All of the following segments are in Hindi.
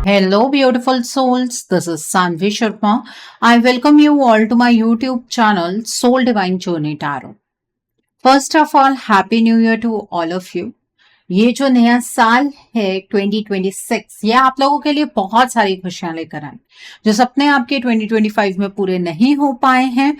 Hello, beautiful souls. This is Sanvi Sharma. I welcome you all to my YouTube channel, Soul Divine Journey Tarot. First of all, Happy New Year to all of you. ये जो नया साल है 2026, ये आप लोगों के लिए बहुत सारी खुशियां लेकर आए। जो सपने आपके 2025 में पूरे नहीं हो पाए हैं,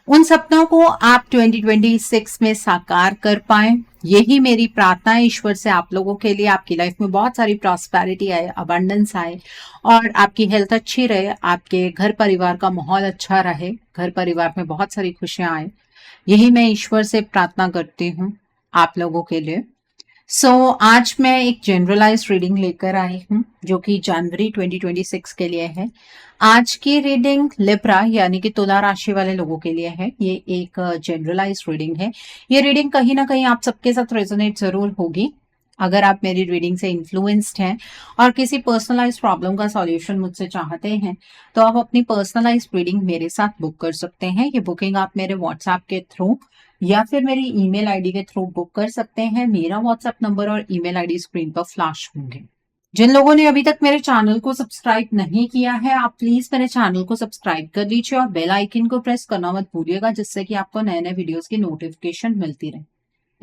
उन सपनों को आप 2026 में साकार कर पाए, यही मेरी प्रार्थना है ईश्वर से आप लोगों के लिए। आपकी लाइफ में बहुत सारी प्रॉस्पेरिटी आए, अबंडेंस आए और आपकी हेल्थ अच्छी रहे, आपके घर परिवार का माहौल अच्छा रहे, घर परिवार में बहुत सारी खुशियां आए, यही मैं ईश्वर से प्रार्थना करती हूँ आप लोगों के लिए। आज मैं एक जनरलाइज रीडिंग लेकर आई हूँ जो कि जनवरी 2026 के लिए है। आज की रीडिंग लिब्रा यानी कि तुला राशि वाले लोगों के लिए है। ये एक जनरलाइज रीडिंग है। ये रीडिंग कहीं ना कहीं आप सबके साथ रेजोनेट जरूर होगी। अगर आप मेरी रीडिंग से इन्फ्लुएंस्ड हैं और किसी पर्सनलाइज प्रॉब्लम का सॉल्यूशन मुझसे चाहते हैं तो आप अपनी पर्सनलाइज रीडिंग मेरे साथ बुक कर सकते हैं। ये बुकिंग आप मेरे व्हाट्सएप के थ्रू या फिर मेरी ईमेल आईडी के थ्रू बुक कर सकते हैं। मेरा व्हाट्सएप नंबर और ईमेल आईडी स्क्रीन पर फ्लैश होंगे। जिन लोगों ने अभी तक मेरे चैनल को सब्सक्राइब नहीं किया है, आप प्लीज मेरे चैनल को सब्सक्राइब कर लीजिए और बेल आइकन को प्रेस करना मत भूलिएगा, जिससे कि आपको नए नए वीडियोस की नोटिफिकेशन मिलती रहे।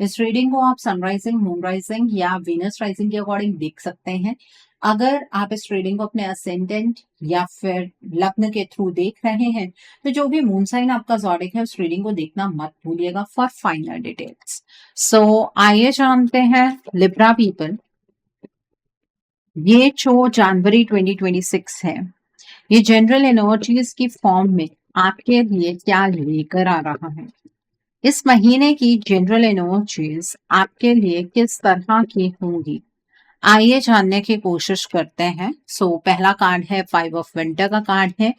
इस रीडिंग को आप सनराइजिंग, मून राइजिंग या वीनस राइजिंग के अकॉर्डिंग देख सकते हैं। अगर आप इस रीडिंग को अपने असेंडेंट या फिर लग्न के थ्रू देख रहे हैं तो जो भी मून साइन आपका ज़ोडिक है उस रीडिंग को देखना मत भूलिएगा फॉर फाइनल डिटेल्स। आइए जानते हैं लिब्रा पीपल, ये जो जनवरी 2026 है, ये जनरल एनर्जीज की फॉर्म में आपके लिए क्या लेकर आ रहा है। इस महीने की जनरल एनर्जीज आपके लिए किस तरह की होंगी, आइए जानने की कोशिश करते हैं। पहला कार्ड है 5 ऑफ विंटर का कार्ड है।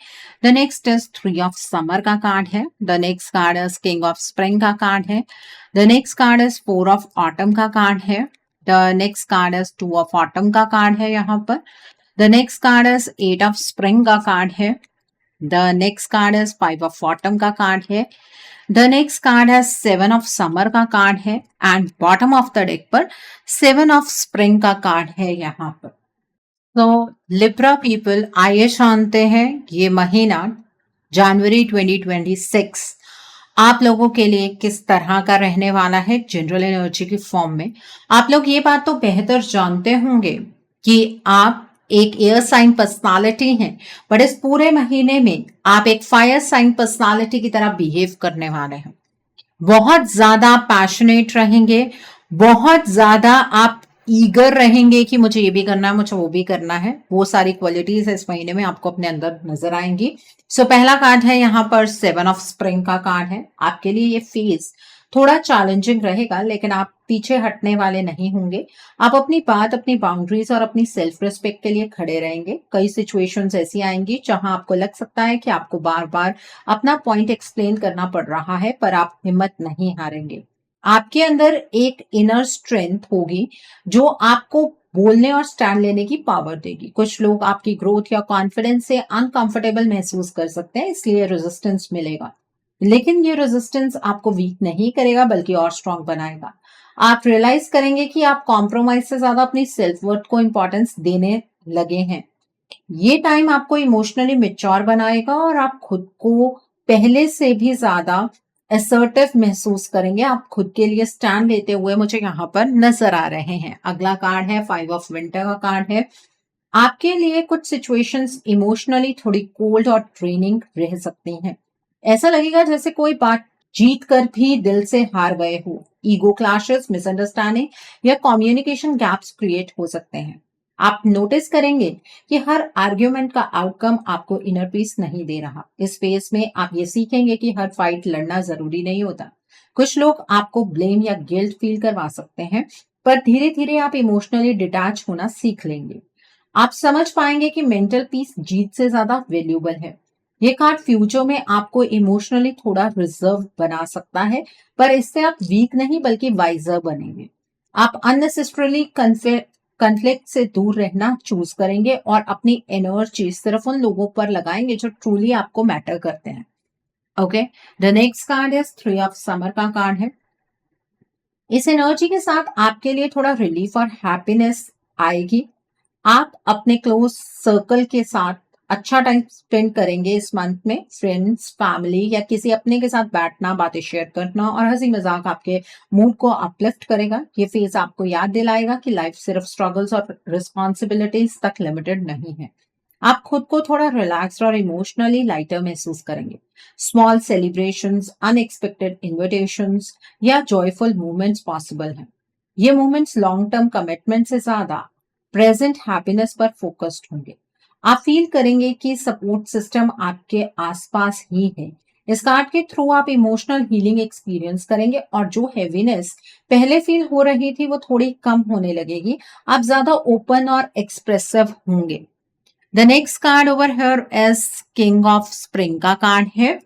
The next is 3 of summer का कार्ड है। The next card is king of spring का कार्ड है। The next card is 4 of autumn का कार्ड है। The next card is 2 of autumn का कार्ड है यहाँ पर। The next card is 8 of spring का कार्ड है। The next card is 5 of autumn का कार्ड है। द नेक्स्ट कार्ड है 7 ऑफ समर का कार्ड है and bottom of the deck पर 7 ऑफ स्प्रिंग का कार्ड है यहाँ पर। लिब्रा पीपल, आइए जानते हैं ये महीना जनवरी 2026 आप लोगों के लिए किस तरह का रहने वाला है जनरल एनर्जी की फॉर्म में। आप लोग ये बात तो बेहतर जानते होंगे कि आप एक एयर साइन पर्सनालिटी हैं, बट इस पूरे महीने में आप एक फायर साइन पर्सनालिटी की तरह बिहेव करने वाले हैं। बहुत ज्यादा पैशनेट रहेंगे, बहुत ज्यादा आप ईगर रहेंगे कि मुझे ये भी करना है, मुझे वो भी करना है। वो सारी क्वालिटीज इस महीने में आपको अपने अंदर नजर आएंगी। पहला कार्ड है यहाँ पर 7 ऑफ स्प्रिंग का कार्ड है। आपके लिए ये फेज थोड़ा चैलेंजिंग रहेगा, लेकिन आप पीछे हटने वाले नहीं होंगे। आप अपनी बात, अपनी बाउंड्रीज और अपनी सेल्फ रिस्पेक्ट के लिए खड़े रहेंगे। कई सिचुएशंस ऐसी आएंगी जहां आपको लग सकता है कि आपको बार बार अपना पॉइंट एक्सप्लेन करना पड़ रहा है, पर आप हिम्मत नहीं हारेंगे। आपके अंदर एक इनर स्ट्रेंथ होगी जो आपको बोलने और स्टैंड लेने की पावर देगी। कुछ लोग आपकी ग्रोथ या कॉन्फिडेंस से अनकंफर्टेबल महसूस कर सकते हैं, इसलिए रेजिस्टेंस मिलेगा, लेकिन ये रेजिस्टेंस आपको वीक नहीं करेगा बल्कि और स्ट्रांग बनाएगा। आप रियलाइज करेंगे कि आप कॉम्प्रोमाइज से ज्यादा अपनी सेल्फ वर्थ को इंपॉर्टेंस देने लगे हैं। ये टाइम आपको इमोशनली मेच्योर बनाएगा और आप खुद को पहले से भी ज्यादा असर्टिव महसूस करेंगे। आप खुद के लिए स्टैंड लेते हुए मुझे यहाँ पर नजर आ रहे हैं। अगला कार्ड है 5 ऑफ विंटर का कार्ड है। आपके लिए कुछ सिचुएशंस इमोशनली थोड़ी कोल्ड और ड्रेनिंग रह सकती हैं। ऐसा लगेगा जैसे कोई बात जीत कर भी दिल से हार गए हो। ईगो क्लैशेस, मिसअंडरस्टैंडिंग या कम्युनिकेशन गैप्स क्रिएट हो सकते हैं। आप नोटिस करेंगे कि हर आर्ग्यूमेंट का आउटकम आपको इनर पीस नहीं दे रहा। इस फेज में आप ये सीखेंगे कि हर फाइट लड़ना जरूरी नहीं होता। कुछ लोग आपको ब्लेम या गिल्ट फील करवा सकते हैं, पर धीरे धीरे आप इमोशनली डिटैच होना सीख लेंगे। आप समझ पाएंगे कि मेंटल पीस जीत से ज्यादा वैल्यूबल है। ये कार्ड फ्यूचर में आपको इमोशनली थोड़ा रिजर्व बना सकता है, पर इससे आप वीक नहीं बल्कि वाइजर बनेंगे। आप अननेसेसरली कन्फ्लिक्ट से दूर रहना चूज करेंगे और अपनी एनर्जी सिर्फ उन लोगों पर लगाएंगे जो ट्रूली आपको मैटर करते हैं। Okay, the next card is 3 of summer का कार्ड है। इस एनर्जी के साथ आपके लिए थोड़ा रिलीफ और हैप्पीनेस आएगी। आप अपने क्लोज सर्कल के साथ अच्छा टाइम स्पेंड करेंगे इस मंथ में। फ्रेंड्स, फैमिली या किसी अपने के साथ बैठना, बातें शेयर करना और हंसी मजाक आपके मूड को अपलिफ्ट करेगा। ये फेज आपको याद दिलाएगा कि लाइफ सिर्फ स्ट्रगल्स और रिस्पॉन्सिबिलिटीज तक लिमिटेड नहीं है। आप खुद को थोड़ा रिलैक्स्ड और इमोशनली लाइटर महसूस करेंगे। स्मॉल सेलिब्रेशंस, अनएक्सपेक्टेड इन्विटेशंस या जॉयफुल मोमेंट्स पॉसिबल हैं। ये मोमेंट्स लॉन्ग टर्म कमिटमेंट से ज्यादा प्रेजेंट हैप्पीनेस पर फोकस्ड होंगे। आप फील करेंगे कि सपोर्ट सिस्टम आपके आसपास ही है। इस कार्ड के थ्रू आप इमोशनल हीलिंग एक्सपीरियंस करेंगे और जो हैवीनेस पहले फील हो रही थी वो थोड़ी कम होने लगेगी। आप ज्यादा ओपन और एक्सप्रेसिव होंगे। The next card over here is king of spring का कार्ड है।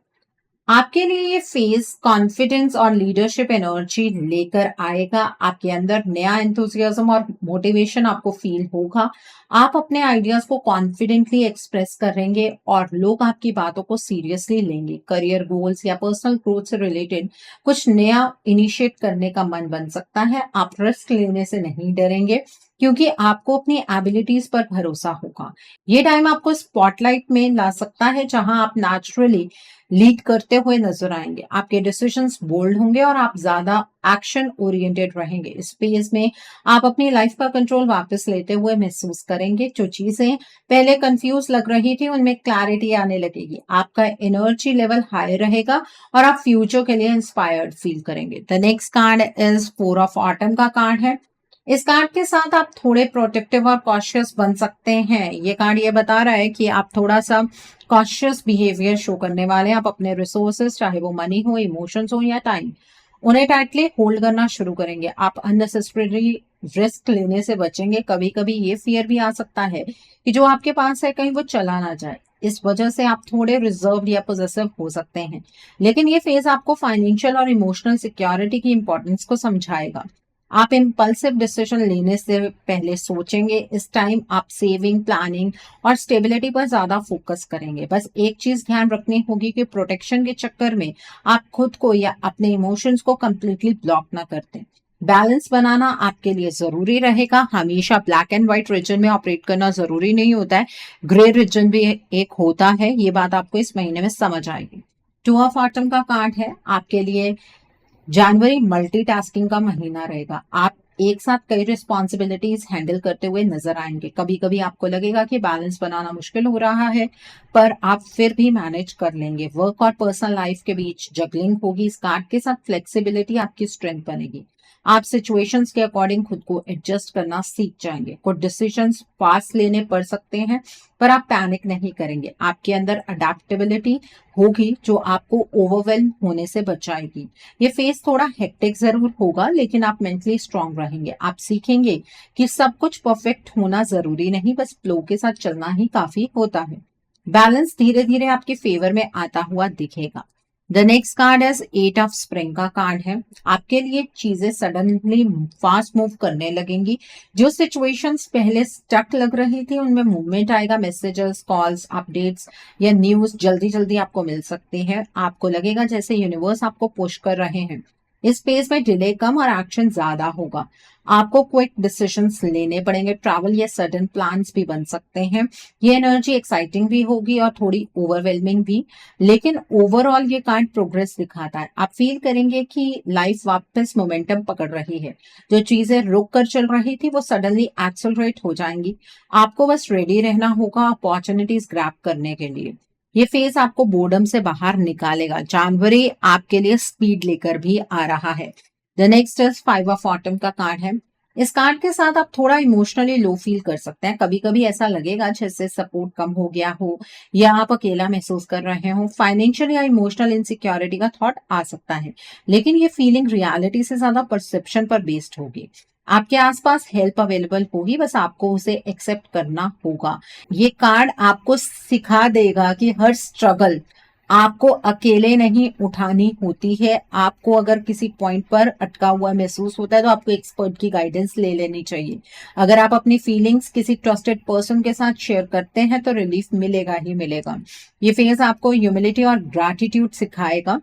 आपके लिए ये फेज कॉन्फिडेंस और लीडरशिप एनर्जी लेकर आएगा। आपके अंदर नया एंथुजियाज्म और मोटिवेशन आपको फील होगा। आप अपने आइडियाज को कॉन्फिडेंटली एक्सप्रेस करेंगे और लोग आपकी बातों को सीरियसली लेंगे। करियर गोल्स या पर्सनल ग्रोथ से रिलेटेड कुछ नया इनिशिएट करने का मन बन सकता है। आप रिस्क लेने से नहीं डरेंगे क्योंकि आपको अपनी एबिलिटीज पर भरोसा होगा। ये टाइम आपको स्पॉटलाइट में ला सकता है जहां आप नेचुरली लीड करते हुए नजर आएंगे। आपके डिसीजंस बोल्ड होंगे और आप ज्यादा एक्शन ओरिएंटेड रहेंगे। इस फेज में आप अपनी लाइफ का कंट्रोल वापस लेते हुए महसूस करेंगे। जो चीजें पहले कंफ्यूज लग रही थी उनमें क्लैरिटी आने लगेगी। आपका एनर्जी लेवल हाई रहेगा और आप फ्यूचर के लिए इंस्पायर्ड फील करेंगे। The next card is four of autumn का कार्ड है। इस कार्ड के साथ आप थोड़े प्रोटेक्टिव और कॉशियस बन सकते हैं। ये कार्ड ये बता रहा है कि आप थोड़ा सा कॉशियस बिहेवियर शो करने वाले हैं। आप अपने रिसोर्सेस, चाहे वो मनी हो, इमोशंस हो या टाइम, उन्हें टाइटली होल्ड करना शुरू करेंगे। आप अननेसेसरी रिस्क लेने से बचेंगे। कभी कभी ये फियर भी आ सकता है कि जो आपके पास है कहीं वो चला ना जाए। इस वजह से आप थोड़े रिजर्व या पोजेसिव हो सकते हैं। लेकिन ये फेज आपको फाइनेंशियल और इमोशनल सिक्योरिटी की इंपॉर्टेंस को समझाएगा। आप इम्पल्सिव डिसीजन लेने से पहले सोचेंगे। इस टाइम आप सेविंग, प्लानिंग और स्टेबिलिटी पर ज्यादा फोकस करेंगे। बस एक चीज ध्यान रखनी होगी कि प्रोटेक्शन के चक्कर में आप खुद को या अपने इमोशंस को कंप्लीटली ब्लॉक ना करते। बैलेंस बनाना आपके लिए जरूरी रहेगा। हमेशा ब्लैक एंड व्हाइट रीजन में ऑपरेट करना जरूरी नहीं होता है। ग्रे रीजन भी एक होता है। ये बात आपको इस महीने में समझ आएगी। टू ऑफ ऑटम का कार्ड है। आपके लिए जनवरी मल्टीटास्किंग का महीना रहेगा। आप एक साथ कई रिस्पॉन्सिबिलिटीज हैंडल करते हुए नजर आएंगे। कभी कभी आपको लगेगा कि बैलेंस बनाना मुश्किल हो रहा है, पर आप फिर भी मैनेज कर लेंगे। वर्क और पर्सनल लाइफ के बीच जगलिंग होगी। इस कार्ड के साथ फ्लेक्सिबिलिटी आपकी स्ट्रेंथ बनेगी। आप सिचुएशंस के अकॉर्डिंग खुद को एडजस्ट करना सीख जाएंगे। कुछ डिसीजंस फास्ट लेने पड़ सकते हैं, पर आप पैनिक नहीं करेंगे। आपके अंदर अडेप्टेबिलिटी होगी जो आपको ओवरवेल्म होने से बचाएगी। ये फेज थोड़ा हेक्टिक जरूर होगा, लेकिन आप मेंटली स्ट्रांग रहेंगे। आप सीखेंगे कि सब कुछ परफेक्ट होना जरूरी नहीं, बस फ्लो के साथ चलना ही काफी होता है। बैलेंस धीरे धीरे आपके फेवर में आता हुआ दिखेगा। The next card is eight of spring का कार्ड है। आपके लिए चीजें सडनली फास्ट मूव करने लगेंगी। जो सिचुएशंस पहले स्टक लग रही थी उनमें मूवमेंट आएगा। मैसेजेस, कॉल्स, अपडेट्स या न्यूज जल्दी जल्दी आपको मिल सकते हैं। आपको लगेगा जैसे यूनिवर्स आपको पुश कर रहे हैं। इस पेज में डिले कम और एक्शन ज्यादा होगा। आपको क्विक डिसीजंस लेने पड़ेंगे। ट्रैवल या सडन प्लान्स भी बन सकते हैं। ये एनर्जी एक्साइटिंग भी होगी और थोड़ी ओवरवेलमिंग भी, लेकिन ओवरऑल ये कार्ड प्रोग्रेस दिखाता है। आप फील करेंगे कि लाइफ वापस मोमेंटम पकड़ रही है। जो चीजें रुक कर चल रही थी वो सडनली एक्सेलरेट हो जाएंगी। आपको बस रेडी रहना होगा अपॉर्चुनिटीज ग्रैब करने के लिए। ये फेज आपको बोर्डम से बाहर निकालेगा। जनवरी आपके लिए स्पीड लेकर भी आ रहा है। The next is five of autumn का कार्ड है। इस कार्ड के साथ आप थोड़ा इमोशनली लो फील कर सकते हैं। कभी कभी ऐसा लगेगा जैसे सपोर्ट कम हो गया हो या आप अकेला महसूस कर रहे हो। फाइनेंशियल या इमोशनल इनसिक्योरिटी का थॉट आ सकता है, लेकिन ये फीलिंग रियलिटी से ज्यादा परसेप्शन पर बेस्ड होगी। आपके आसपास हेल्प अवेलेबल होगी, बस आपको उसे एक्सेप्ट करना होगा। ये कार्ड आपको सिखा देगा कि हर स्ट्रगल आपको अकेले नहीं उठानी होती है। आपको अगर किसी पॉइंट पर अटका हुआ महसूस होता है तो आपको एक्सपर्ट की गाइडेंस ले लेनी चाहिए। अगर आप अपनी फीलिंग्स किसी ट्रस्टेड पर्सन के साथ शेयर करते हैं तो रिलीफ मिलेगा ही मिलेगा। ये फेज आपको ह्यूमिलिटी और ग्रैटिट्यूड सिखाएगा।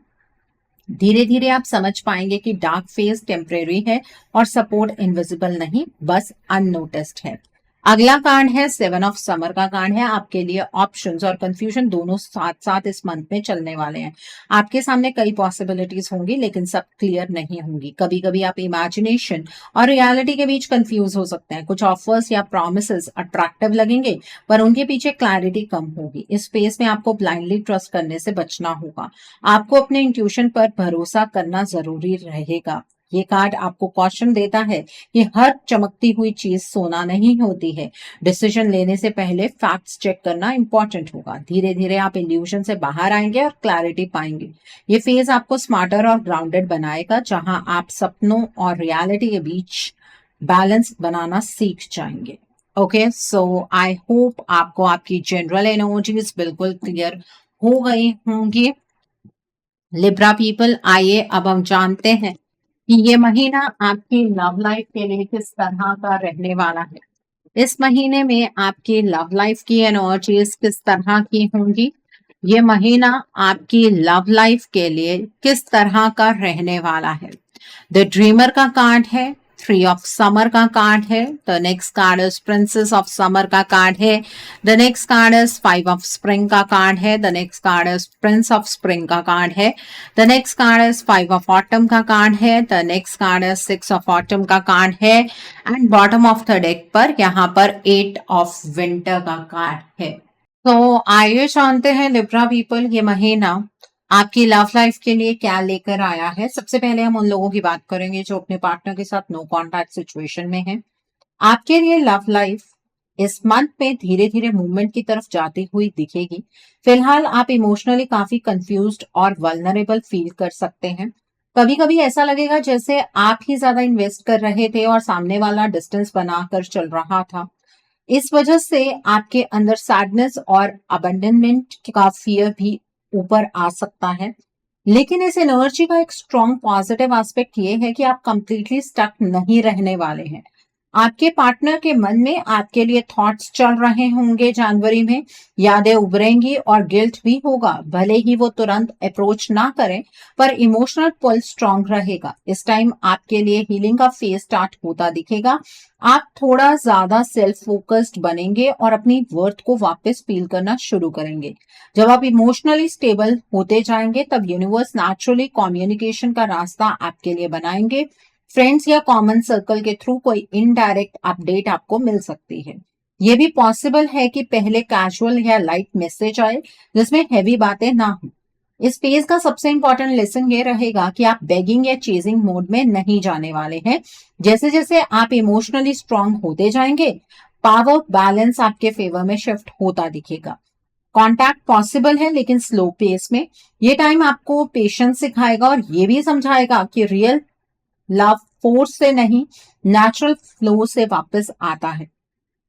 धीरे धीरे आप समझ पाएंगे कि डार्क फेज टेम्परेरी है और सपोर्ट इनविजिबल नहीं, बस अननोटिस्ड है। अगला कार्ड है 7 ऑफ समर का कार्ड है। आपके लिए ऑप्शंस और कंफ्यूजन दोनों साथ साथ इस मंथ में चलने वाले हैं। आपके सामने कई पॉसिबिलिटीज होंगी लेकिन सब क्लियर नहीं होंगी। कभी कभी आप इमेजिनेशन और रियलिटी के बीच कंफ्यूज हो सकते हैं। कुछ ऑफर्स या प्रॉमिसेस अट्रैक्टिव लगेंगे पर उनके पीछे क्लैरिटी कम होगी। इस स्पेस में आपको ब्लाइंडली ट्रस्ट करने से बचना होगा। आपको अपने इंट्यूशन पर भरोसा करना जरूरी रहेगा। ये कार्ड आपको कॉशन देता है कि हर चमकती हुई चीज सोना नहीं होती है। डिसीजन लेने से पहले फैक्ट्स चेक करना इंपॉर्टेंट होगा। धीरे धीरे आप इल्यूजन से बाहर आएंगे और क्लैरिटी पाएंगे। ये फेज आपको स्मार्टर और ग्राउंडेड बनाएगा, जहां आप सपनों और रियलिटी के बीच बैलेंस बनाना सीख जाएंगे। ओके, सो आई होप आपको आपकी जनरल एनर्जीज बिल्कुल क्लियर हो गई होंगी। लिब्रा पीपल, आइए अब हम जानते हैं कि ये महीना आपकी लव लाइफ के लिए किस तरह का रहने वाला है। इस महीने में आपकी लव लाइफ की एनर्जीज किस तरह की होंगी। ये महीना आपकी लव लाइफ के लिए किस तरह का रहने वाला है। द ड्रीमर का कार्ड है, 3 ऑफ समर का कार्ड है, the next card is princess of summer का कार्ड है, the next card is 5 of spring का कार्ड है, the next card is Prince of spring का कार्ड है, the next card is 5 of autumn का कार्ड है, the next card is 6 of autumn का कार्ड है and bottom of the deck पर यहाँ पर 8 ऑफ विंटर का कार्ड है। तो आइए जानते हैं लिब्रा पीपल, ये महीना आपकी लव लाइफ के लिए क्या लेकर आया है। सबसे पहले हम उन लोगों की बात करेंगे जो अपने पार्टनर के साथ नो कॉन्टैक्ट सिचुएशन में हैं। आपके लिए लव लाइफ इस मंथ में धीरे धीरे मूवमेंट की तरफ जाती हुई दिखेगी। फिलहाल आप इमोशनली काफी कंफ्यूज्ड और वल्नरेबल फील कर सकते हैं। कभी कभी ऐसा लगेगा जैसे आप ही ज्यादा इन्वेस्ट कर रहे थे और सामने वाला डिस्टेंस बनाकर चल रहा था। इस वजह से आपके अंदर सैडनेस और अबंडनमेंट का फियर भी ऊपर आ सकता है। लेकिन इस एनर्जी का एक स्ट्रॉन्ग पॉजिटिव एस्पेक्ट ये है कि आप कंप्लीटली स्टक नहीं रहने वाले हैं। आपके पार्टनर के मन में आपके लिए थॉट्स चल रहे होंगे। जनवरी में यादें उभरेंगी और गिल्ट भी होगा। भले ही वो तुरंत अप्रोच ना करें पर इमोशनल पुल स्ट्रॉन्ग रहेगा। इस टाइम आपके लिए हीलिंग का फेज स्टार्ट होता दिखेगा। आप थोड़ा ज्यादा सेल्फ फोकस्ड बनेंगे और अपनी वर्थ को वापस फील करना शुरू करेंगे। जब आप इमोशनली स्टेबल होते जाएंगे तब यूनिवर्स नेचुरली कम्युनिकेशन का रास्ता आपके लिए बनाएंगे। फ्रेंड्स या कॉमन सर्कल के थ्रू कोई इनडायरेक्ट अपडेट आपको मिल सकती है। ये भी पॉसिबल है कि पहले कैजुअल या लाइट मैसेज आए जिसमें हैवी बातें ना हो। इस पेज का सबसे इंपॉर्टेंट लेसन ये रहेगा कि आप बेगिंग या चेजिंग मोड में नहीं जाने वाले हैं। जैसे जैसे आप इमोशनली स्ट्रांग होते जाएंगे पावर बैलेंस आपके फेवर में शिफ्ट होता दिखेगा। कॉन्टैक्ट पॉसिबल है लेकिन स्लो पेस में। ये टाइम आपको पेशेंस सिखाएगा और ये भी समझाएगा कि रियल लव फोर्स से नहीं नेचुरल फ्लो से वापस आता है।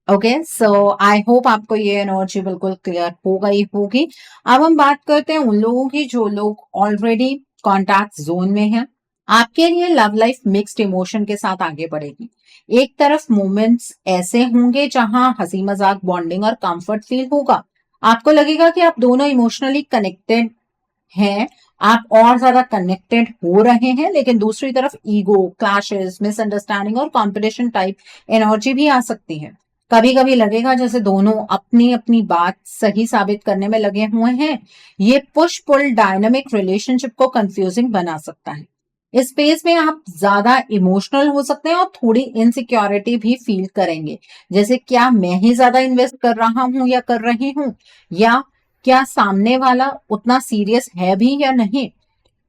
ओके, सो आई होप आपको ये एनर्जी बिल्कुल क्लियर हो गई होगी। अब हम बात करते हैं उन लोगों की जो लोग ऑलरेडी कॉन्टैक्ट जोन में हैं। आपके लिए लव लाइफ मिक्स्ड इमोशन के साथ आगे बढ़ेगी। एक तरफ मोमेंट्स ऐसे होंगे जहां हंसी मजाक बॉन्डिंग और कंफर्ट फील होगा। आपको लगेगा कि आप दोनों इमोशनली कनेक्टेड हैं, आप और ज्यादा कनेक्टेड हो रहे हैं। लेकिन दूसरी तरफ ईगो क्लैशेस मिसअंडरस्टैंडिंग और कंपटीशन टाइप एनर्जी भी आ सकती है। कभी कभी लगेगा जैसे दोनों अपनी अपनी बात सही साबित करने में लगे हुए हैं। ये पुश पुल डायनामिक रिलेशनशिप को कंफ्यूजिंग बना सकता है। इस स्पेस में आप ज्यादा इमोशनल हो सकते हैं और थोड़ी इनसिक्योरिटी भी फील करेंगे। जैसे क्या मैं ही ज्यादा इन्वेस्ट कर रहा हूं या कर रही हूं, या क्या सामने वाला उतना सीरियस है भी या नहीं।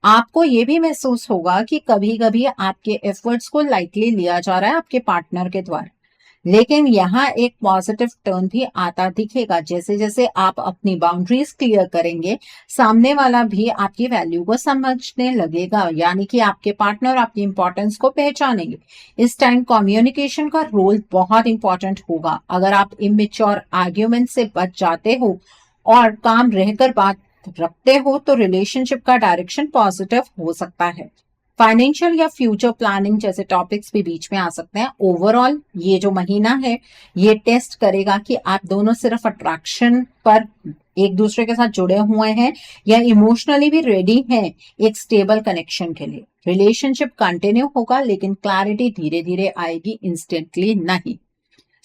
आपको ये भी महसूस होगा कि कभी कभी आपके एफर्ट्स को लाइटली लिया जा रहा है आपके पार्टनर के द्वारा। लेकिन यहाँ एक पॉजिटिव टर्न भी आता दिखेगा। जैसे जैसे आप अपनी बाउंड्रीज क्लियर करेंगे सामने वाला भी आपकी वैल्यू को समझने लगेगा, यानी कि आपके पार्टनर आपकी इंपॉर्टेंस को पहचानेंगे। इस टाइम कम्युनिकेशन का रोल बहुत इंपॉर्टेंट होगा। अगर आप इमेच्योर आर्ग्यूमेंट से बच जाते हो और काम रहकर बात रखते हो तो रिलेशनशिप का डायरेक्शन पॉजिटिव हो सकता है। फाइनेंशियल या फ्यूचर प्लानिंग जैसे टॉपिक्स भी बीच में आ सकते हैं। ओवरऑल ये जो महीना है ये टेस्ट करेगा कि आप दोनों सिर्फ अट्रैक्शन पर एक दूसरे के साथ जुड़े हुए हैं या इमोशनली भी रेडी हैं एक स्टेबल कनेक्शन के लिए। रिलेशनशिप कंटिन्यू होगा लेकिन क्लैरिटी धीरे धीरे आएगी, इंस्टेंटली नहीं।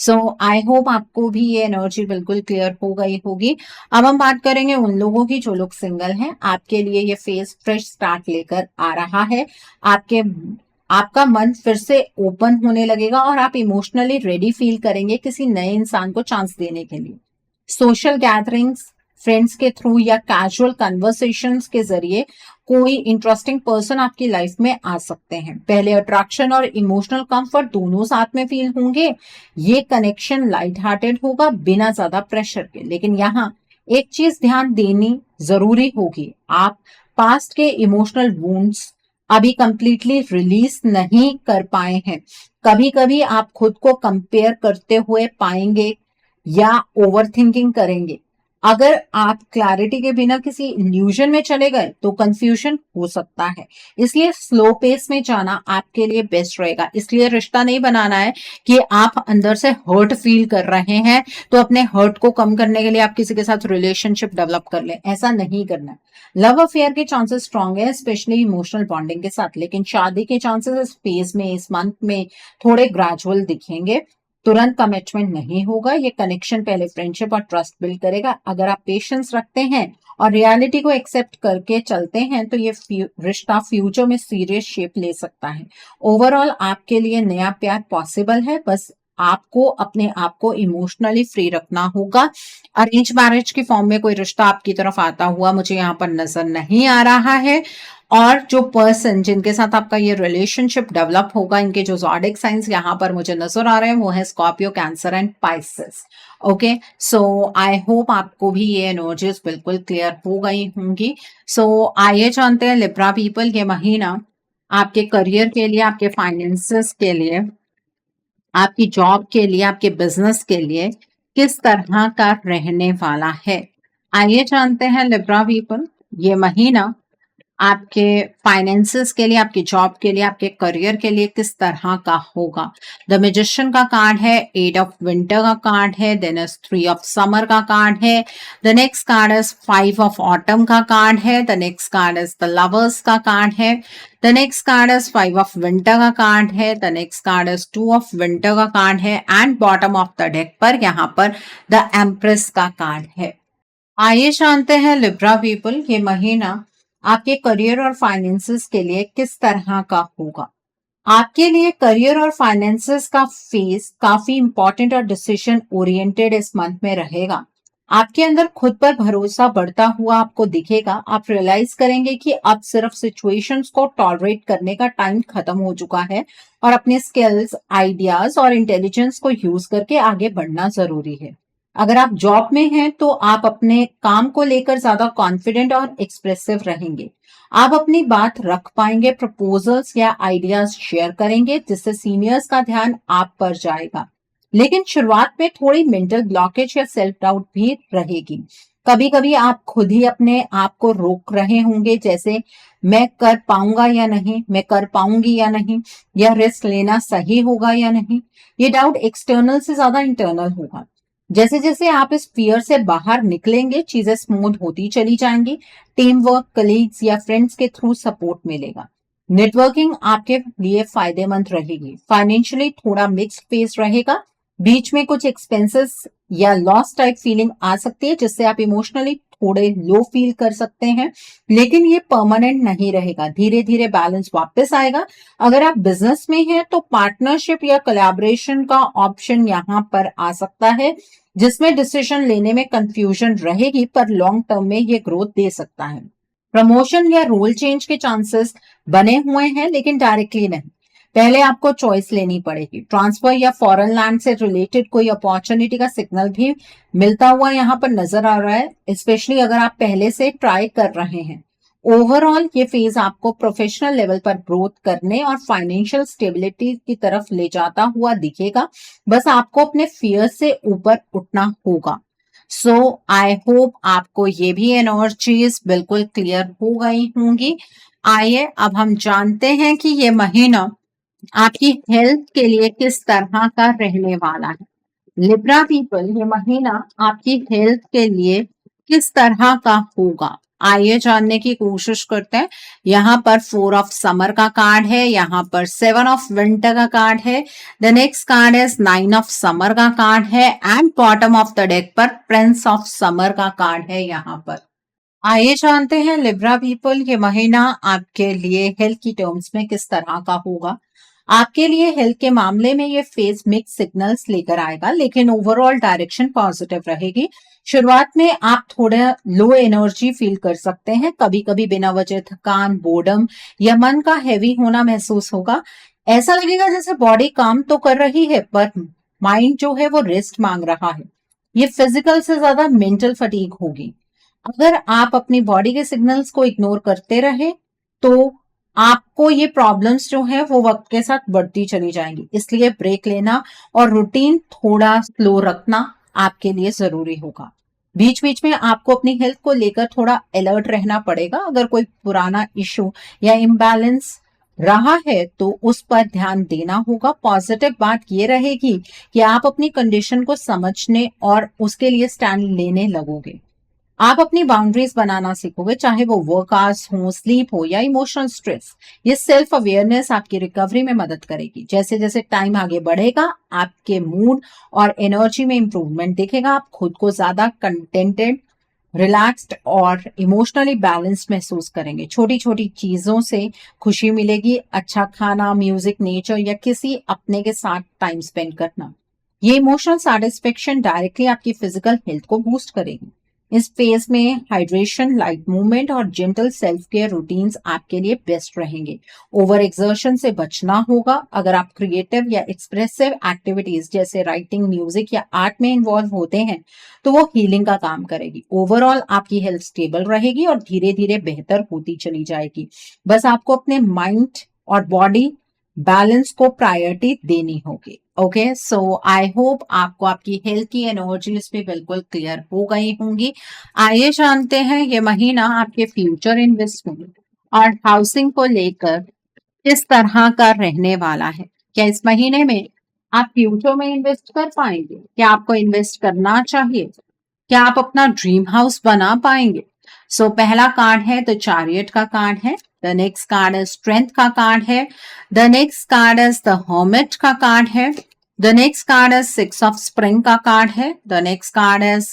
सो आई होप आपको भी ये एनर्जी बिल्कुल क्लियर हो गई होगी। अब हम बात करेंगे उन लोगों की जो लोग सिंगल हैं। आपके लिए ये फेज फ्रेश स्टार्ट लेकर आ रहा है। आपके आपका मन फिर से ओपन होने लगेगा और आप इमोशनली रेडी फील करेंगे किसी नए इंसान को चांस देने के लिए। सोशल गैदरिंग्स, फ्रेंड्स के थ्रू या कैजुअल कन्वर्सेशंस के जरिए कोई इंटरेस्टिंग पर्सन आपकी लाइफ में आ सकते हैं। पहले अट्रैक्शन और इमोशनल कंफर्ट दोनों साथ में फील होंगे। ये कनेक्शन लाइट हार्टेड होगा बिना ज्यादा प्रेशर के। लेकिन यहाँ एक चीज ध्यान देनी जरूरी होगी, आप पास्ट के इमोशनल वुंड्स अभी कंप्लीटली रिलीज नहीं कर पाए हैं। कभी कभी आप खुद को कंपेयर करते हुए पाएंगे या ओवर थिंकिंग करेंगे। अगर आप क्लैरिटी के बिना किसी इल्यूजन में चले गए तो कंफ्यूजन हो सकता है। इसलिए स्लो पेस में जाना आपके लिए बेस्ट रहेगा। इसलिए रिश्ता नहीं बनाना है कि आप अंदर से हर्ट फील कर रहे हैं तो अपने हर्ट को कम करने के लिए आप किसी के साथ रिलेशनशिप डेवलप कर लें। ऐसा नहीं करना है। लव अफेयर के चांसेस स्ट्रांग है, स्पेशली इमोशनल बॉन्डिंग के साथ। लेकिन शादी के चांसेस इस फेज में, इस मंथ में थोड़े ग्रेजुअल दिखेंगे। तुरंत कमिटमेंट नहीं होगा। ये कनेक्शन पहले फ्रेंडशिप और ट्रस्ट बिल्ड करेगा। अगर आप पेशेंस रखते हैं और रियलिटी को एक्सेप्ट करके चलते हैं तो ये रिश्ता फ्यूचर में सीरियस शेप ले सकता है। ओवरऑल आपके लिए नया प्यार पॉसिबल है, बस आपको अपने आप को इमोशनली फ्री रखना होगा। अरेंज मैरिज की फॉर्म में कोई रिश्ता आपकी तरफ आता हुआ मुझे यहाँ पर नजर नहीं आ रहा है। और जो पर्सन जिनके साथ आपका ये रिलेशनशिप डेवलप होगा, इनके जो ज़ोडिक साइंस यहाँ पर मुझे नजर आ रहे हैं वो है Scorpio, cancer and Pisces. Okay, so I hope आपको भी ये एनर्जीज बिल्कुल क्लियर हो गई होंगी। सो आइए जानते हैं लिब्रा पीपल, ये महीना आपके करियर के लिए, आपके फाइनेंसेस के लिए, आपकी जॉब के लिए, आपके बिजनेस के लिए किस तरह का रहने वाला है। आइए जानते हैं लिब्रा पीपल, ये महीना आपके फाइनेंसेस के लिए, आपकी जॉब के लिए, आपके करियर के लिए किस तरह का होगा। द मैजिशियन का कार्ड है, एट ऑफ विंटर का कार्ड है, then is three of summer का कार्ड है, the next card is five of autumn का कार्ड है, the next card is the lovers का कार्ड है, the next card is five of winter का कार्ड है, the next card is two of winter का कार्ड है and bottom of the deck पर यहाँ पर द एम्प्रेस का कार्ड है। आइए जानते हैं लिब्रा पीपल, ये महीना आपके करियर और फाइनेंसेस के लिए किस तरह का होगा। आपके लिए करियर और फाइनेंसेस का फेज काफी इंपॉर्टेंट और डिसीजन ओरिएंटेड इस मंथ में रहेगा। आपके अंदर खुद पर भरोसा बढ़ता हुआ आपको दिखेगा। आप रियलाइज करेंगे कि अब सिर्फ सिचुएशंस को टॉलरेट करने का टाइम खत्म हो चुका है और अपने स्किल्स, आइडियाज और इंटेलिजेंस को यूज करके आगे बढ़ना जरूरी है। अगर आप जॉब में हैं तो आप अपने काम को लेकर ज्यादा कॉन्फिडेंट और एक्सप्रेसिव रहेंगे। आप अपनी बात रख पाएंगे, प्रपोजल्स या आइडियाज शेयर करेंगे जिससे सीनियर्स का ध्यान आप पर जाएगा। लेकिन शुरुआत में थोड़ी मेंटल ब्लॉकेज या सेल्फ डाउट भी रहेगी। कभी कभी आप खुद ही अपने आप को रोक रहे होंगे, जैसे मैं कर पाऊंगा या नहीं, मैं कर पाऊंगी या नहीं, या रिस्क लेना सही होगा या नहीं। ये डाउट एक्सटर्नल से ज्यादा इंटरनल होगा। जैसे जैसे आप इस फियर से बाहर निकलेंगे चीजें स्मूथ होती चली जाएंगी। टीम वर्क, कलीग्स या फ्रेंड्स के थ्रू सपोर्ट मिलेगा। नेटवर्किंग आपके लिए फायदेमंद रहेगी। फाइनेंशियली थोड़ा मिक्स्ड फेस रहेगा। बीच में कुछ एक्सपेंसेस या लॉस टाइप फीलिंग आ सकती है जिससे आप इमोशनली थोड़े लो फील कर सकते हैं। लेकिन ये परमानेंट नहीं रहेगा, धीरे धीरे बैलेंस वापस आएगा। अगर आप बिजनेस में हैं तो पार्टनरशिप या कोलैबोरेशन का ऑप्शन यहाँ पर आ सकता है जिसमें डिसीजन लेने में कंफ्यूजन रहेगी, पर लॉन्ग टर्म में ये ग्रोथ दे सकता है। प्रमोशन या रोल चेंज के चांसेस बने हुए हैं लेकिन डायरेक्टली नहीं। पहले आपको चॉइस लेनी पड़ेगी। ट्रांसफर या फॉरेन लैंड से रिलेटेड कोई अपॉर्चुनिटी का सिग्नल भी मिलता हुआ यहाँ पर नजर आ रहा है, स्पेशली अगर आप पहले से ट्राई कर रहे हैं। ओवरऑल ये फेज आपको प्रोफेशनल लेवल पर ग्रोथ करने और फाइनेंशियल स्टेबिलिटी की तरफ ले जाता हुआ दिखेगा। बस आपको अपने फियर से ऊपर उठना होगा। सो आई होप आपको ये भी एनर्जीज बिल्कुल क्लियर हो गई होंगी। आइए अब हम जानते हैं कि ये महीना आपकी हेल्थ के लिए किस तरह का रहने वाला है। लिब्रा पीपल, ये महीना आपकी हेल्थ के लिए किस तरह का होगा। आइए जानने की कोशिश करते हैं। यहाँ पर 4 ऑफ समर का कार्ड है, यहाँ पर 7 ऑफ विंटर का कार्ड है, the next card is 9 of summer का कार्ड है and bottom of the deck पर प्रिंस ऑफ समर का कार्ड है। यहाँ पर आइए जानते हैं लिब्रा पीपल, ये महीना आपके लिए हेल्थ की टर्म्स में किस तरह का होगा। आपके लिए हेल्थ के मामले में ये फेज मिक्स सिग्नल्स लेकर आएगा, लेकिन ओवरऑल डायरेक्शन पॉजिटिव रहेगी। शुरुआत में आप थोड़ा लो एनर्जी फील कर सकते हैं, कभी कभी बिना वजह थकान, बोर्डम या मन का हैवी होना महसूस होगा। ऐसा लगेगा जैसे बॉडी काम तो कर रही है पर माइंड जो है वो रेस्ट मांग रहा है। ये फिजिकल से ज्यादा मेंटल फटीग होगी। अगर आप अपनी बॉडी के सिग्नल्स को इग्नोर करते रहे तो आपको ये प्रॉब्लम्स जो है वो वक्त के साथ बढ़ती चली जाएंगी। इसलिए ब्रेक लेना और रूटीन थोड़ा स्लो रखना आपके लिए जरूरी होगा। बीच बीच में आपको अपनी हेल्थ को लेकर थोड़ा अलर्ट रहना पड़ेगा। अगर कोई पुराना इशू या इम्बैलेंस रहा है तो उस पर ध्यान देना होगा। पॉजिटिव बात ये रहेगी कि आप अपनी कंडीशन को समझने और उसके लिए स्टैंड लेने लगोगे। आप अपनी बाउंड्रीज बनाना सीखोगे, चाहे वो वर्क आवर्स हो, स्लीप हो या इमोशनल स्ट्रेस। ये सेल्फ अवेयरनेस आपकी रिकवरी में मदद करेगी। जैसे जैसे टाइम आगे बढ़ेगा आपके मूड और एनर्जी में इंप्रूवमेंट दिखेगा। आप खुद को ज्यादा कंटेंटेड, रिलैक्स्ड और इमोशनली बैलेंस्ड महसूस करेंगे। छोटी छोटी चीजों से खुशी मिलेगी। अच्छा खाना, म्यूजिक, नेचर या किसी अपने के साथ टाइम स्पेंड करना, ये इमोशनल सेटिस्फेक्शन डायरेक्टली आपकी फिजिकल हेल्थ को बूस्ट करेगी। इस फेज में हाइड्रेशन, लाइट मूवमेंट और जेंटल सेल्फ केयर रूटीन्स आपके लिए बेस्ट रहेंगे। ओवर एक्सर्शन से बचना होगा। अगर आप क्रिएटिव या एक्सप्रेसिव एक्टिविटीज जैसे राइटिंग, म्यूजिक या आर्ट में इन्वॉल्व होते हैं तो वो हीलिंग का काम करेगी। ओवरऑल आपकी हेल्थ स्टेबल रहेगी और धीरे धीरे बेहतर होती चली जाएगी। बस आपको अपने माइंड और बॉडी बैलेंस को प्रायोरिटी देनी होगी। ओके, सो आई होप आपको आपकी हेल्थ की एनर्जीज भी बिल्कुल क्लियर हो गई होंगी। आइए जानते हैं ये महीना आपके फ्यूचर इन्वेस्टमेंट और हाउसिंग को लेकर किस तरह का रहने वाला है। क्या इस महीने में आप फ्यूचर में इन्वेस्ट कर पाएंगे? क्या आपको इन्वेस्ट करना चाहिए? क्या आप अपना ड्रीम हाउस बना पाएंगे? सो पहला कार्ड है द चैरियट का कार्ड है, the next card is strength का कार्ड है, the next card is the hermit का कार्ड है, the next card is 6 of spring का कार्ड है, the next card is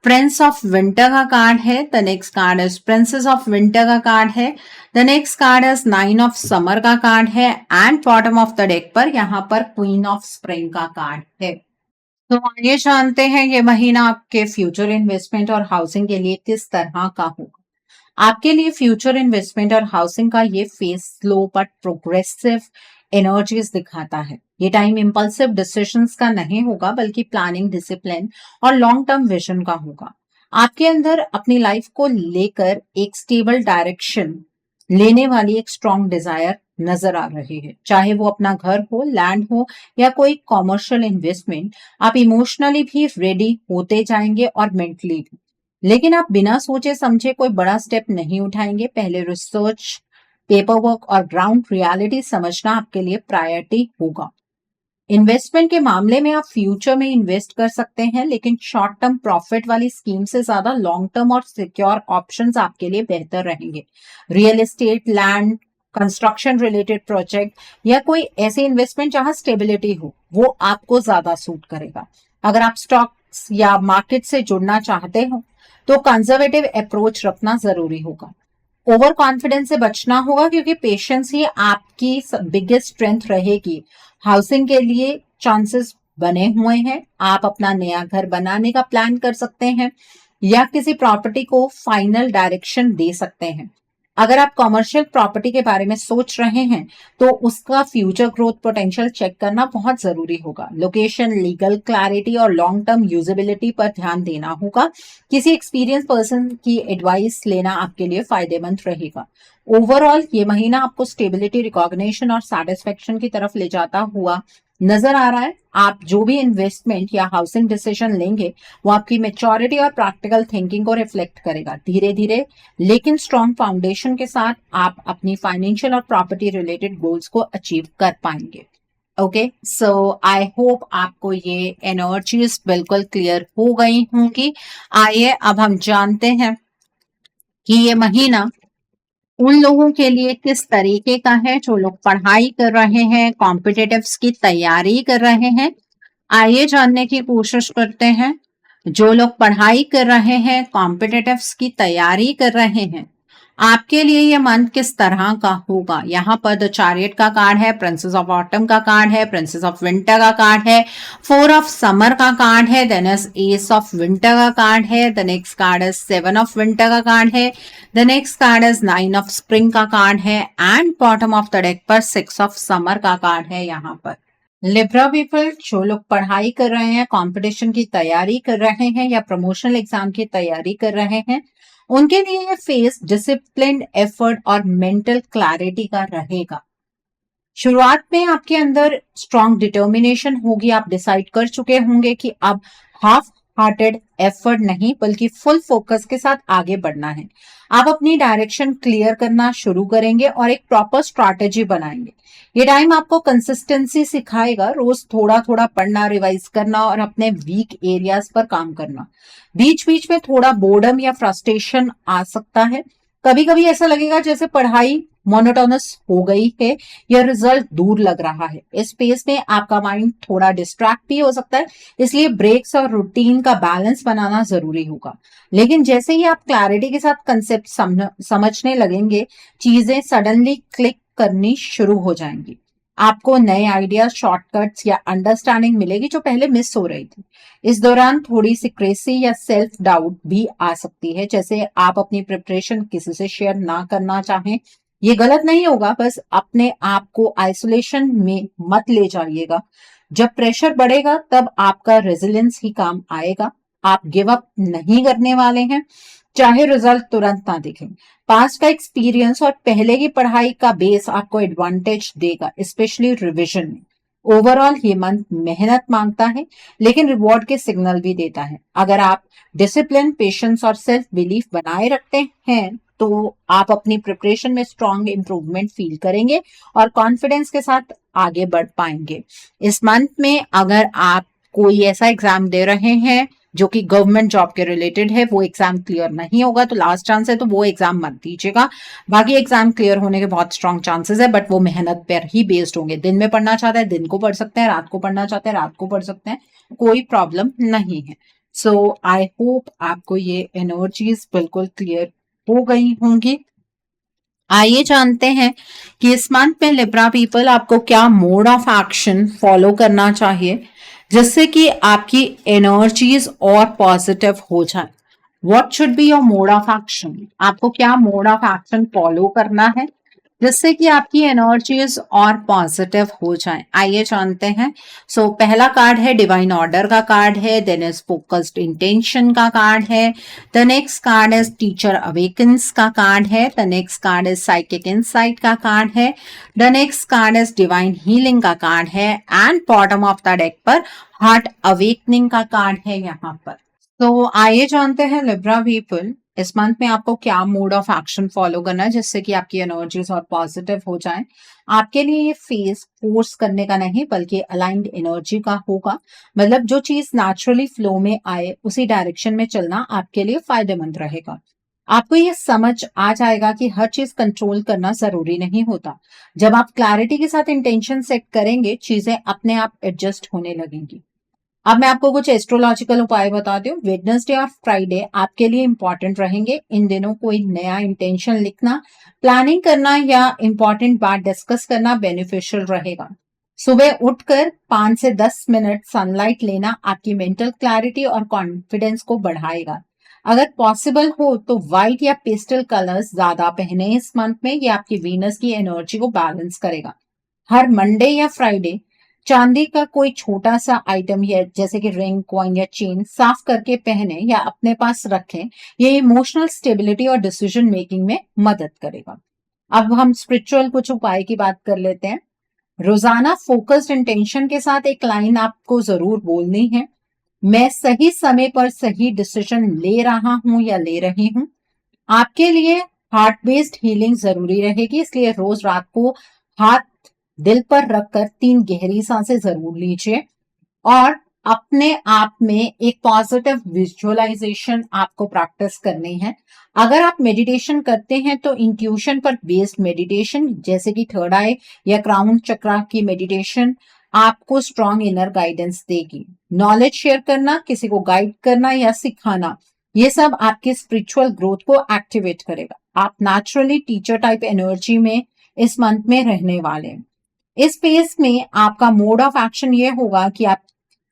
Prince of winter का कार्ड है, the next card is princess of winter का कार्ड है, the next card is 9 of summer का कार्ड है and bottom of the deck पर यहाँ पर क्वीन ऑफ स्प्रिंग का कार्ड है। तो आइए जानते हैं ये महीना आपके फ्यूचर इन्वेस्टमेंट और हाउसिंग के लिए किस तरह का होगा। आपके लिए फ्यूचर इन्वेस्टमेंट और हाउसिंग का ये phase slow but progressive energies दिखाता है। ये टाइम इंपल्सिव डिसीजंस का नहीं होगा बल्कि प्लानिंग, डिसिप्लिन और लॉन्ग टर्म विजन का होगा। आपके अंदर अपनी लाइफ को लेकर एक स्टेबल डायरेक्शन लेने वाली एक स्ट्रॉन्ग डिजायर नजर आ रही है। चाहे वो अपना घर हो, लैंड हो या कोई कॉमर्शियल इन्वेस्टमेंट, आप इमोशनली भी रेडी होते जाएंगे और मेंटली भी। लेकिन आप बिना सोचे समझे कोई बड़ा स्टेप नहीं उठाएंगे। पहले रिसर्च, पेपर वर्क और ग्राउंड रियलिटी समझना आपके लिए प्रायोरिटी होगा। इन्वेस्टमेंट के मामले में आप फ्यूचर में इन्वेस्ट कर सकते हैं, लेकिन शॉर्ट टर्म प्रॉफिट वाली स्कीम से ज्यादा लॉन्ग टर्म और सिक्योर ऑप्शंस आपके लिए बेहतर रहेंगे। Real estate, land, construction related project या कोई ऐसे इन्वेस्टमेंट जहां स्टेबिलिटी हो, वो आपको ज्यादा सूट करेगा। अगर आप स्टॉक्स या मार्केट से जुड़ना चाहते हो तो कंजर्वेटिव अप्रोच रखना जरूरी होगा। ओवर कॉन्फिडेंस से बचना होगा क्योंकि पेशेंस ही आपकी बिगेस्ट स्ट्रेंथ रहेगी। हाउसिंग के लिए चांसेस बने हुए हैं। आप अपना नया घर बनाने का प्लान कर सकते हैं या किसी प्रॉपर्टी को फाइनल डायरेक्शन दे सकते हैं। अगर आप कॉमर्शियल प्रॉपर्टी के बारे में सोच रहे हैं तो उसका फ्यूचर ग्रोथ पोटेंशियल चेक करना बहुत जरूरी होगा। लोकेशन, लीगल क्लैरिटी और लॉन्ग टर्म यूजेबिलिटी पर ध्यान देना होगा। किसी एक्सपीरियंस पर्सन की एडवाइस लेना आपके लिए फायदेमंद रहेगा। ओवरऑल ये महीना आपको स्टेबिलिटी, रिकॉग्निशन और सेटिस्फेक्शन की तरफ ले जाता हुआ नजर आ रहा है। आप जो भी इन्वेस्टमेंट या हाउसिंग डिसीजन लेंगे वो आपकी मेच्योरिटी और प्रैक्टिकल थिंकिंग को रिफ्लेक्ट करेगा। धीरे धीरे लेकिन स्ट्रॉन्ग फाउंडेशन के साथ आप अपनी फाइनेंशियल और प्रॉपर्टी रिलेटेड गोल्स को अचीव कर पाएंगे। ओके, सो आई होप आपको ये एनर्जीज बिल्कुल क्लियर हो गई होंगी। आइए अब हम जानते हैं कि ये महीना उन लोगों के लिए किस तरीके का है जो लोग पढ़ाई कर रहे हैं, कॉम्पिटिटिव्स की तैयारी कर रहे हैं। आइए जानने की कोशिश करते हैं। जो लोग पढ़ाई कर रहे हैं, कॉम्पिटिटिव्स की तैयारी कर रहे हैं, आपके लिए ये मंथ किस तरह का होगा। यहाँ पर द चैरियट का कार्ड है, प्रिंसेस ऑफ ऑटम का कार्ड है, प्रिंसेस ऑफ विंटर का कार्ड है, फोर ऑफ समर का कार्ड है, देन एस ऑफ विंटर का कार्ड है, द नेक्स्ट कार्ड है सेवन ऑफ विंटर का कार्ड है, द नेक्स्ट कार्ड है नाइन ऑफ स्प्रिंग का कार्ड है, and bottom of the deck पर सिक्स ऑफ समर का कार्ड है। यहाँ पर लिब्रा पीपल जो लोग पढ़ाई कर रहे हैं, कंपटीशन की तैयारी कर रहे हैं या प्रमोशनल एग्जाम की तैयारी कर रहे हैं, उनके लिए ये फेज डिसिप्लिन्ड एफर्ट और मेंटल क्लैरिटी का रहेगा। शुरुआत में आपके अंदर स्ट्रॉन्ग डिटर्मिनेशन होगी, आप डिसाइड कर चुके होंगे कि अब हाफ हार्टेड एफर्ट नहीं बल्कि फुल फोकस के साथ आगे बढ़ना है। आप अपनी डायरेक्शन क्लियर करना शुरू करेंगे और एक प्रॉपर स्ट्रैटेजी बनाएंगे। ये टाइम आपको कंसिस्टेंसी सिखाएगा, रोज थोड़ा थोड़ा पढ़ना, रिवाइज करना और अपने वीक एरियाज पर काम करना। बीच बीच में थोड़ा बोर्डम या फ्रस्ट्रेशन आ सकता है। कभी कभी ऐसा लगेगा जैसे पढ़ाई मोनोटोनस हो गई है या रिजल्ट दूर लग रहा है। इस पेस में आपका माइंड थोड़ा डिस्ट्रैक्ट भी हो सकता है, इसलिए ब्रेक्स और रूटीन का बैलेंस बनाना जरूरी होगा। लेकिन जैसे ही आप क्लैरिटी के साथ कंसेप्ट समझने लगेंगे, चीजें सडनली क्लिक करनी शुरू हो जाएंगी। आपको नए आइडियाज, शॉर्टकट्स या अंडरस्टैंडिंग मिलेगी जो पहले मिस हो रही थी। इस दौरान थोड़ी सिक्रेसी या सेल्फ डाउट भी आ सकती है, जैसे आप अपनी प्रिपरेशन किसी से शेयर ना करना चाहें। ये गलत नहीं होगा, बस अपने आप को आइसोलेशन में मत ले जाइएगा। जब प्रेशर बढ़ेगा तब आपका रेजिलियंस ही काम आएगा। आप गिव अप नहीं करने वाले हैं, चाहे रिजल्ट तुरंत ना दिखे। पास्ट का एक्सपीरियंस और पहले की पढ़ाई का बेस आपको एडवांटेज देगा, स्पेशली रिवीजन में। ओवरऑल ये मंथ मेहनत मांगता है लेकिन रिवॉर्ड के सिग्नल भी देता है। अगर आप डिसिप्लिन, पेशेंस और सेल्फ बिलीफ बनाए रखते हैं तो आप अपनी प्रिपरेशन में स्ट्रॉन्ग इंप्रूवमेंट फील करेंगे और कॉन्फिडेंस के साथ आगे बढ़ पाएंगे। इस मंथ में अगर आप कोई ऐसा एग्जाम दे रहे हैं जो कि गवर्नमेंट जॉब के रिलेटेड है, वो एग्जाम क्लियर नहीं होगा तो लास्ट चांस है, तो वो एग्जाम मत दीजिएगा। बाकी एग्जाम क्लियर होने के बहुत स्ट्रॉन्ग चांसेस है, बट वो मेहनत पर ही बेस्ड होंगे। दिन में पढ़ना चाहते हैं दिन को पढ़ सकते हैं, रात को पढ़ना चाहते हैं रात को पढ़ सकते हैं, कोई प्रॉब्लम नहीं है। सो आई होप आपको ये एनर्जीज बिल्कुल क्लियर हो गई होंगी। आइए जानते हैं कि इस मंथ में लिब्रा पीपल आपको क्या मोड ऑफ एक्शन फॉलो करना चाहिए जिससे कि आपकी एनर्जीज और पॉजिटिव हो जाए। What should be your mode of action, आपको क्या मोड ऑफ एक्शन फॉलो करना है जिससे कि आपकी एनर्जीज और पॉजिटिव हो जाए। आइए जानते हैं। पहला कार्ड है डिवाइन ऑर्डर का कार्ड है, देन इज फोकस्ड इंटेंशन का कार्ड है, the next card is teacher awakens का कार्ड है, the next card is psychic insight का कार्ड है, the next card is divine healing का कार्ड है, and bottom of the deck पर हार्ट अवेकनिंग का कार्ड है यहाँ पर। तो आइए जानते हैं लिब्रा पीपल इस मंथ में आपको क्या मोड ऑफ एक्शन फॉलो करना है जिससे कि आपकी एनर्जीज और पॉजिटिव हो जाएं। आपके लिए ये फेज फोर्स करने का नहीं बल्कि अलाइंड एनर्जी का होगा। मतलब जो चीज नेचुरली फ्लो में आए उसी डायरेक्शन में चलना आपके लिए फायदेमंद रहेगा। आपको ये समझ आ जाएगा कि हर चीज कंट्रोल करना जरूरी नहीं होता। जब आप क्लैरिटी के साथ इंटेंशन सेट करेंगे, चीजें अपने आप एडजस्ट होने लगेंगी। अब मैं आपको कुछ एस्ट्रोलॉजिकल उपाय बताती हूँ। वेडनेसडे और फ्राइडे आपके लिए इंपॉर्टेंट रहेंगे। इन दिनों कोई नया इंटेंशन लिखना, प्लानिंग करना या इंपॉर्टेंट बात डिस्कस करना बेनिफिशियल रहेगा। सुबह उठकर 5 से 10 मिनट सनलाइट लेना आपकी मेंटल क्लैरिटी और कॉन्फिडेंस को बढ़ाएगा। अगर पॉसिबल हो तो व्हाइट या पेस्टल कलर्स ज्यादा पहने इस मंथ में, ये आपकी वीनस की एनर्जी को बैलेंस करेगा। हर मंडे या फ्राइडे चांदी का कोई छोटा सा आइटम या जैसे कि रिंग, कॉइन या चेन साफ करके पहने या अपने पास रखें। ये इमोशनल स्टेबिलिटी और डिसीजन मेकिंग में मदद करेगा। अब हम स्पिरिचुअल कुछ उपाय की बात कर लेते हैं। रोजाना फोकस्ड इंटेंशन के साथ एक लाइन आपको जरूर बोलनी है। मैं सही समय पर सही डिसीजन ले रहा हूं या ले रही हूं। आपके लिए हार्ट बेस्ड हीलिंग जरूरी रहेगी, इसलिए रोज रात को हाथ दिल पर रखकर 3 गहरी सांसें जरूर लीजिए। और अपने आप में एक पॉजिटिव विजुअलाइजेशन आपको प्रैक्टिस करनी है। अगर आप मेडिटेशन करते हैं तो इंट्यूशन पर बेस्ड मेडिटेशन जैसे कि थर्ड आई या क्राउन चक्रा की मेडिटेशन आपको स्ट्रॉन्ग इनर गाइडेंस देगी। नॉलेज शेयर करना, किसी को गाइड करना या सिखाना, ये सब आपके स्पिरिचुअल ग्रोथ को एक्टिवेट करेगा। आप नेचुरली टीचर टाइप एनर्जी में इस मंथ में रहने वाले हैं। इस फेज में आपका मोड ऑफ एक्शन ये होगा कि आप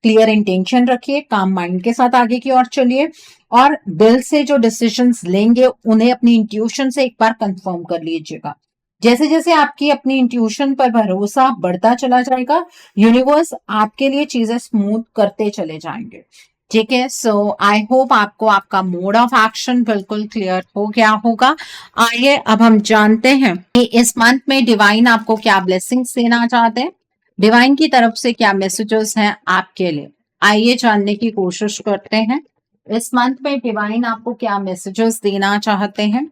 क्लियर इंटेंशन रखिए, काम माइंड के साथ आगे की ओर चलिए और दिल से जो डिसीजंस लेंगे उन्हें अपनी इंट्यूशन से एक बार कंफर्म कर लीजिएगा। जैसे जैसे आपकी अपनी इंट्यूशन पर भरोसा बढ़ता चला जाएगा, यूनिवर्स आपके लिए चीजें स्मूथ करते चले जाएंगे। ठीक है, सो आई होप आपको आपका मोड ऑफ एक्शन बिल्कुल क्लियर हो गया होगा। आइए अब हम जानते हैं कि इस मंथ में डिवाइन आपको क्या ब्लेसिंग्स देना चाहते हैं, डिवाइन की तरफ से क्या मैसेजेस हैं आपके लिए। आइए जानने की कोशिश करते हैं इस मंथ में डिवाइन आपको क्या मैसेजेस देना चाहते हैं,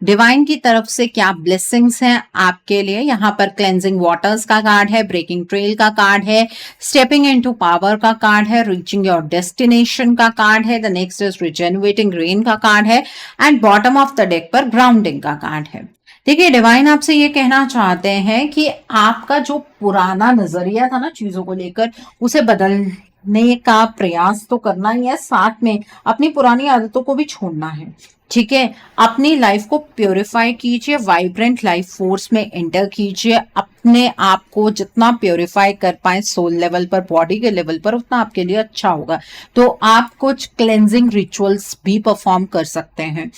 डिवाइन की तरफ से क्या ब्लेसिंग्स हैं आपके लिए। यहाँ पर क्लेंजिंग वाटर्स का कार्ड है, ब्रेकिंग ट्रेल का कार्ड है, स्टेपिंग इनटू पावर का कार्ड है, रीचिंग योर डेस्टिनेशन का कार्ड है, द नेक्स्ट इज रिजेनरेटिंग रेन का कार्ड है and bottom of the deck पर ग्राउंडिंग का कार्ड है। देखिए, डिवाइन आपसे ये कहना चाहते हैं कि आपका जो पुराना नजरिया था ना चीजों को लेकर, उसे बदलने का प्रयास तो करना ही है, साथ में अपनी पुरानी आदतों को भी छोड़ना है। ठीक है, अपनी लाइफ को प्योरीफाई कीजिए, वाइब्रेंट लाइफ फोर्स में एंटर कीजिए, अपने आप को जितना प्योरीफाई कर पाए सोल लेवल पर, बॉडी के लेवल पर, उतना आपके लिए अच्छा होगा। तो आप कुछ क्लेंजिंग रिचुअल्स भी परफॉर्म कर सकते हैं।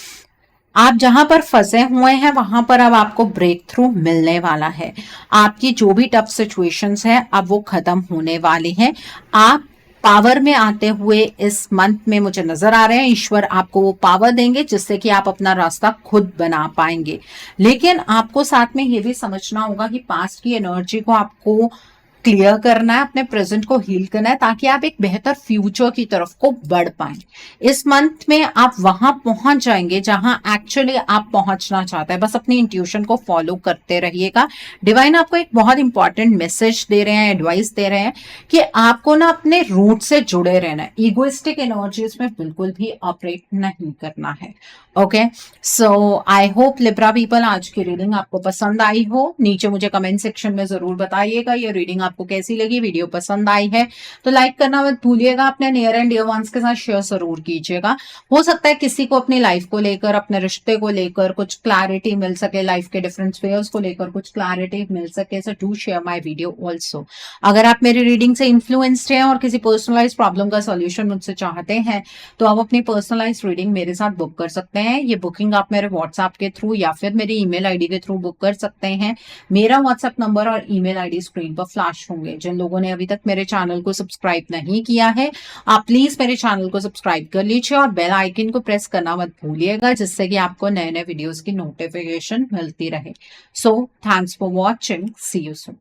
आप जहां पर फंसे हुए हैं वहां पर अब आपको ब्रेक थ्रू मिलने वाला है। आपकी जो भी टफ सिचुएशंस है अब वो खत्म होने वाली हैं। आप पावर में आते हुए इस मंथ में मुझे नजर आ रहे हैं, ईश्वर आपको वो पावर देंगे जिससे कि आप अपना रास्ता खुद बना पाएंगे। लेकिन आपको साथ में ये भी समझना होगा कि पास्ट की एनर्जी को आपको क्लियर करना है, अपने प्रेजेंट को हील करना है, ताकि आप एक बेहतर फ्यूचर की तरफ को बढ़ पाए। इस मंथ में आप वहां पहुंच जाएंगे जहां एक्चुअली आप पहुंचना चाहते हैं। बस अपनी इंट्यूशन को फॉलो करते रहिएगा। डिवाइन आपको एक बहुत इंपॉर्टेंट मैसेज दे रहे हैं, एडवाइस दे रहे हैं कि आपको ना अपने रूट से जुड़े रहना है, इगोइस्टिक एनर्जीज में बिल्कुल भी ऑपरेट नहीं करना है। Okay, so I hope Libra people आज की रीडिंग आपको पसंद आई हो। नीचे मुझे कमेंट सेक्शन में जरूर बताइएगा ये रीडिंग आपको कैसी लगी। वीडियो पसंद आई है तो लाइक करना मत भूलिएगा, अपने नियर एंड डियर वंस के साथ शेयर जरूर कीजिएगा। हो सकता है किसी को अपनी लाइफ को लेकर, अपने रिश्ते को लेकर कुछ क्लैरिटी मिल सके, लाइफ के डिफरेंट स्फीयर्स को लेकर कुछ क्लैरिटी मिल सके। So do share my video also. अगर आप मेरी रीडिंग से इन्फ्लुएंस्ड हैं और किसी पर्सनलाइज प्रॉब्लम का सोल्यूशन मुझसे चाहते हैं तो आप अपनी पर्सनलाइज रीडिंग मेरे साथ बुक कर सकते हैं। ये बुकिंग आप मेरे व्हाट्सएप के थ्रू या फिर मेरी ईमेल आईडी के थ्रू बुक कर सकते हैं। मेरा व्हाट्सएप नंबर और ईमेल आईडी स्क्रीन पर फ्लैश होंगे। जिन लोगों ने अभी तक मेरे चैनल को सब्सक्राइब नहीं किया है, आप प्लीज मेरे चैनल को सब्सक्राइब कर लीजिए और बेल आइकन को प्रेस करना मत भूलिएगा, जिससे कि आपको नए नए वीडियोस की नोटिफिकेशन मिलती रहे। So thanks for watching, see you soon.